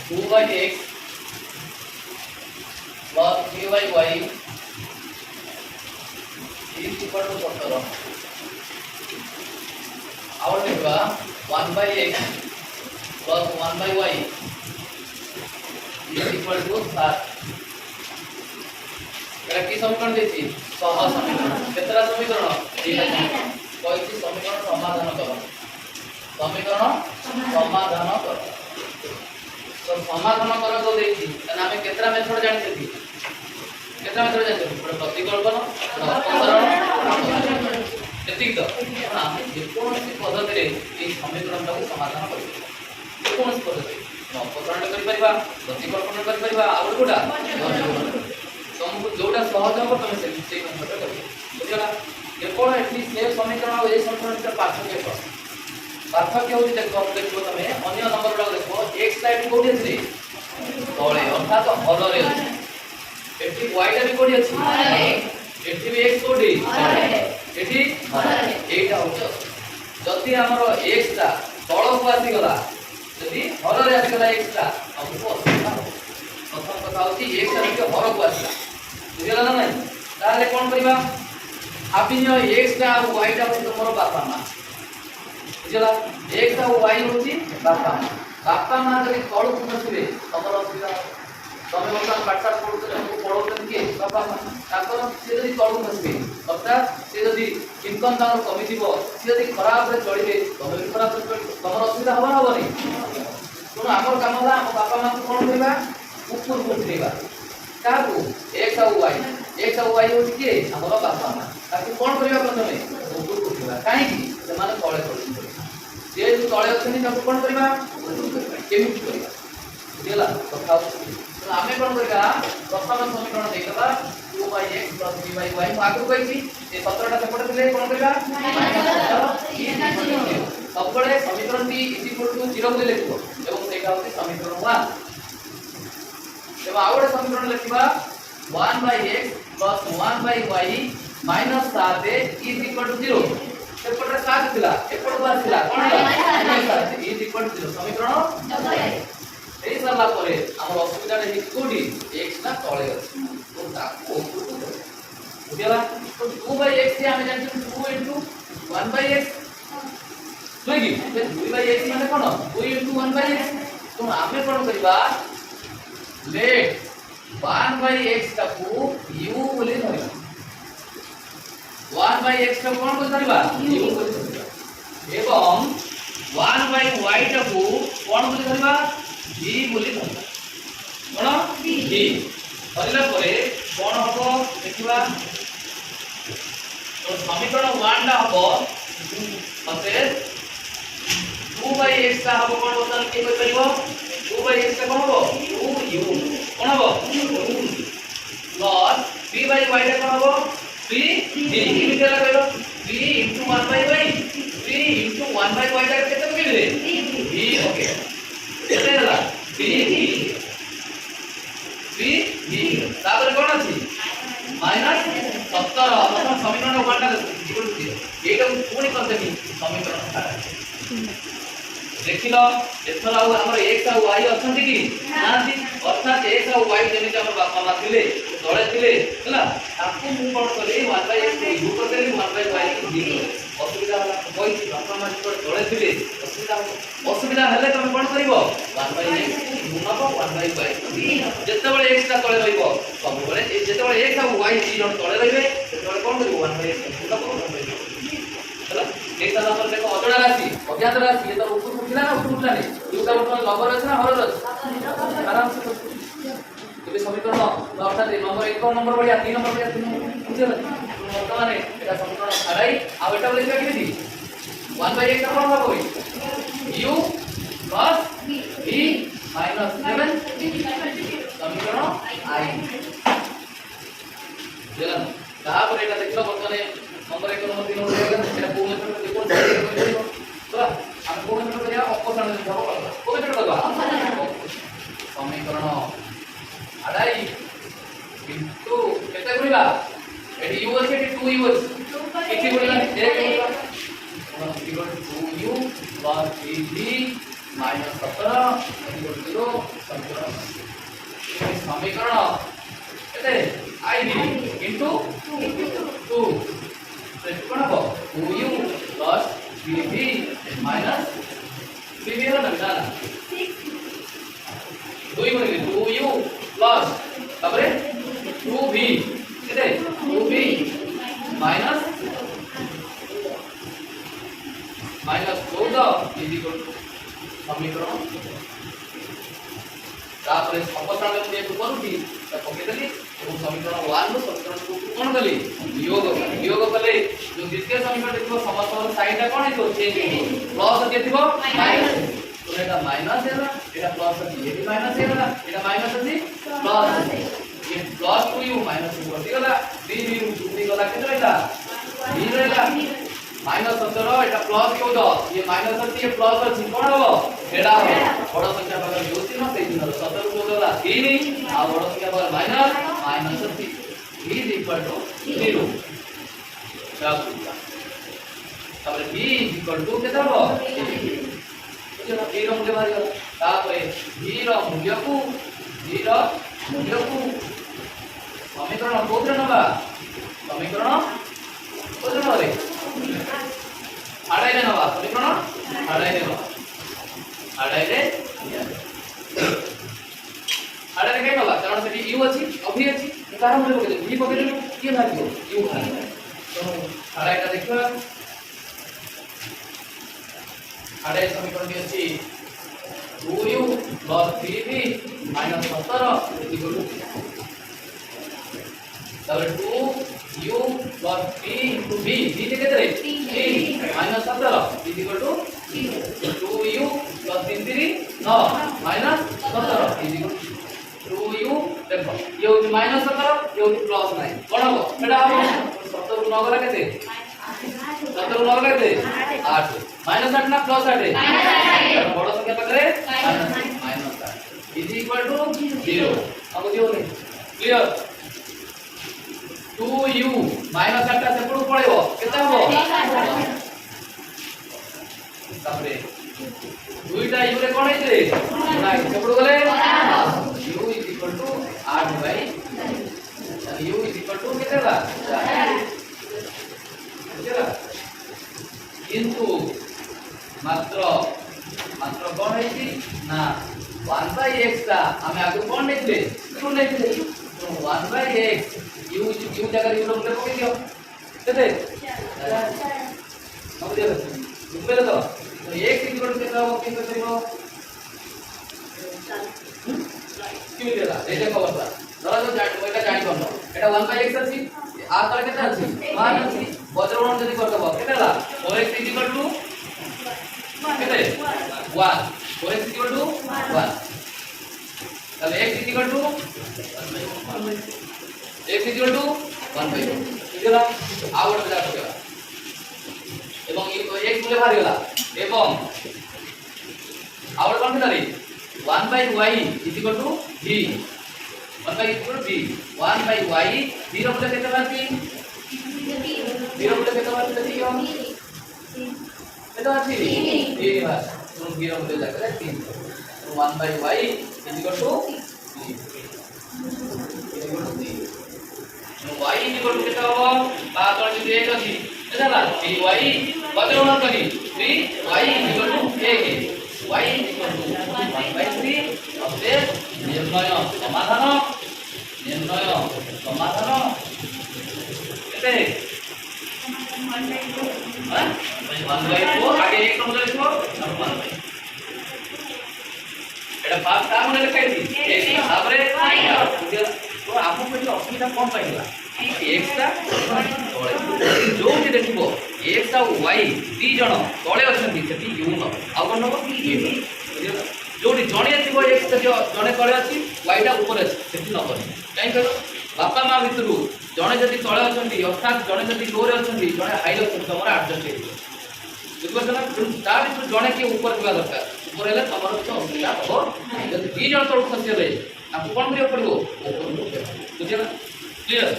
2/x plus 3/y is equal to 17. और देखा 1/x plus 1/y is equal to 7. एटा की समीकरण देछि सह समीकरण केतरा समीकरण एटा कोइछि समीकरण समाधान करो समीकरण समाधान करो तो समाधान करो तो देछि तने हमें केतरा मेथड जानि छी केतरा मेथड जानि छी प्रतिकल्पन अपसरण एतिक तो हां जे कोनसी पद्धति रे ए समीकरण को समाधान करि कोनसी पद्धति अपसरण करि परिबा प्रतिकल्पन करि परिबा और कोडा तुमको जोटा सहज हो तुम से मेथड करियो बुझला केवल एथि से समीकरण और ए समीकरण के पार्थक्य होती देखो तुम अन्य नंबर गुड़ा देखो x साइड कोठी अछि तळे अर्थात हल रे अछि एठी y टा भी कोठी अछि एठी भी x कोठी एठी एटा होछ जति हमरो x टा तळ को आसी गला जति हल रे आसी गला x टा हमको असुविधा हो प्रथम कथा होची x टा के हल को आसी बुझला ना नहीं ताले कोन करबा भाबिनियो x टा और y टा होची तमरो बापा मां बुझला x टा और y होची बापा मां जति तळ को नथिबे तमरो असुविधा तमे वर्तमान पाठशाला पढुते हमको पढौतन के बापा मां ताकर से जति तळ को नथिबे अर्थात से जति इनकम दान कमी दिबो से जति खराब रे चलिबे तमे भी खराब रे तमरो असुविधा होबा होबनी तो हमर काम होला हम बापा मां को कोन करबा ऊपर को उठेबा काबू x और y होची के हमर बापा मां ताकि कोन करबा प्रथमे ऊपर को उठेबा काहे कि से माने तळे पड़ि जे जो तळे अछनी ताको कोन करबा केमिति करबा बुझला कथा तो हमें कोन करबा प्रथम समीकरण देखबा 2/x + 3/y मु आगु कहिछि ए 17 टा सेपटे दिले कोन करबा सबले समीकरण टी = 0 बोले लिखबो एवं सेटा होछि समीकरण 1 एवं आउडे समीकरण लिखबा 1/x + 1/y - 7 = 0 सेपटे 7 थिला एपट बार थिला कोन -7 = 0 समीकरण ए सरला परे हमर असुविधा रे कोडी x ना तळे अछि तो ताको बुझला तो 2/x से हम जानछि 2 * 1/x लगी 2/x माने कोन 2 * 1/x तो हमें कोन करबा लेट 1/x टाको u बोली धरिबा 1/x का कोन को धरिबा u बोली धरिबा एवं 1/y टाको कोन बोली धरिबा v बोली धरिबा कोन v धरिला परे कोन हबो देखिबा तो समीकरण 1 ला हबो मते 2/x का हबो कोन बदल के कोइ परिबो 2/x का कोन हबो 2u कोन हबो प्लस 3/y टा कोन हबो 3 की विचार करो 3 * 1/y 3 * 1/y टा केते केबे v ओके केते हला v तापर कोन अछि -17 अपन समीकरण 1 टा एटा पुनी करदेबी समीकरण 7 देखिलो एथर हमर x और y अछंती कि नांती अर्थात x और y जेमिति हमर बापा मा थिले तळे थिले हला ताकू मु कोन कले 1/x को u करदेली 1/y को v असुविधा होला कोइ बापा मा तळे थिले असुविधा हेले तमे कोन करिवो 1/x u नबो 1/y जेतेबेले x ता तळे रहिबो सबबेले जेतेबेले x और y दी जण तळे रहिबे सेतेबेले कोन करिवो 1/x u नबो 1/y चला एक साल पर देखो अजड़ा राशि अज्ञात राशि ये तो ऊपर उठला ना ऊपर उठला नहीं युगा वर्तमान नंबर अछि ना हर अछि आराम से ये समीकरण अर्थात नंबर 1 नंबर बढ़िया 3 नंबर बढ़िया 3 बुझल वर्तमान एटा समीकरण छाड़ाई आ एटा लिखा केमिति 1/x का कोन होबो u plus v minus 7 समीकरण i बुझला तापर एटा देखलो वर्तमान नंबर 1 नंबर 3 नंबर एटा को मेथड देखो तो हम को मेथड करिया अपसरण देखो को मेथड करबा समीकरण अडाई किंतु केते करिबा एटी u अछि एटी 2u अछि केते बोलला 1 बोलला 2u plus 3v माइनस 17 0 समीकरण केते ib इनटू 2 तो कोन हो 2u plus 3v minus 3v रो ना 2 बने 2u प्लस तबरे 2v केते 2v minus 14 is equal to समीकरण तापर संपसारण में एक करूथी त पके देली और समीकरण 1 रो समीकरण 2 को कोन देली वियोग कले जो द्वितीय समीकरण देखो समस्त साइन ता कोन हेतो चेंज प्लस के थिबो माइनस तो एटा माइनस हेला एटा प्लस अछि ये भी माइनस हेला एटा माइनस अछि प्लस ये प्लस 2u माइनस 2 कति गला 3u 2 गला केते रहला 3 रहला माइनस 17 एटा प्लस क्यों दो ये माइनस अछि ये प्लस अछि कोन हो एटा हो बड़ संख्या पर जो तीन से 17 को दला 3 आ बड़ संख्या पर माइनस अछि इज इक्वल टू 0 तब b इज इक्वल टू केते हो जो b रो मूल्य बाहर गला तापर b रो मूल्य को समीकरण कोथरे नबा समीकरण कोथरे नबा आड़ाई नबा समीकरण आड़ाई नबा आड़ाई रे के नबा कारण सेठी u अछि अभी अछि कारण मूल्य पके v पके दे के भागियो u तो आड़ाई का देखो आड़ाई समीकरण के अछि 2u plus 3v minus 17 is equal to तब 2u plus 3 into v v के कितने 3 minus 17 is equal to 2u plus 3 3 9 minus 17 is equal to 2u देखो ये होती minus 17 ये होती plus 9 कौन हो बेटा हो 17 को 9 गला कितने 17 को 9 गला कितने 8 minus 8 ना plus 8 है बड़ा संख्या पकड़े minus 8 is equal to 0 अब जो नहीं क्लियर 2u minus 8 से पड़ो पड़ेगो कितना हो तापरे दुईटा u रे कोन हेते ना से पड़ो गले u is equal to 8 by u is equal to कितना बा कितना किंतु मात्र कोन हेती ना 1 by x ता हमें आगे कोन लिखले क्यों लिखले तो 1 by x u जगह u रो मूल्य पके दियो केते अब देखो ऊपर तो x इक्वल टू कितना हो कितना करियो क्यों देला ए देखो बता धरा तो जान ओइटा जान करनो एटा 1 by x अछि आ तर केता अछि 1 अछि वज्रगुणन जदी करतबो केतेला 4x इक्वल टू केते 1 4x इक्वल टू 1 तब x equal to x equal to 1 by 2 बुझला आ वर्ड जा सकला एवं x मूल्य बाहर गेला एवं आवर कोन केतारी 1 by y is equal to v 1 by equal to v 1 by y 0 मूल्य केते बाकी 0 मूल्य केते बाकी देखियो केते अछि 3 बार तो 0 मूल्य जाके 3 तो 1 by y is equal to y is equal to केते हो बा तो जे 1 अछि केतेला 3y वज्रगुणन करी 3y is equal to 1 y is equal to 1 by 3 अब से निर्णय समाधान केते 1 by 4 आगे एक नंबर लिखो अब 1 by एटा पास का मने लिखाई थी एक तापरे तो आपको कोई असुविधा कोन पाइला x ता जो जे देखिबो x आ y दी जण तळे अछंती सेठी u न आ कोन हो जोडी जणे थिबो x सेठी जणे तळे अछि y ता ऊपर अछि सेठी न करे काई करो बापा मां भितरु जणे जदी तळे अछंती अर्थात जणे जदी लोरे अछंती जणे हाई अछंती तमरा एडजस्ट हे बुझबो ना ता भितरु जणे के ऊपर थिबा दरकार ऊपर हेले तमरो तो असुविधा हो जदी दी जण तळ खसिले आपको कोन करियो पड़िबो ऊपर बुझिला क्लियर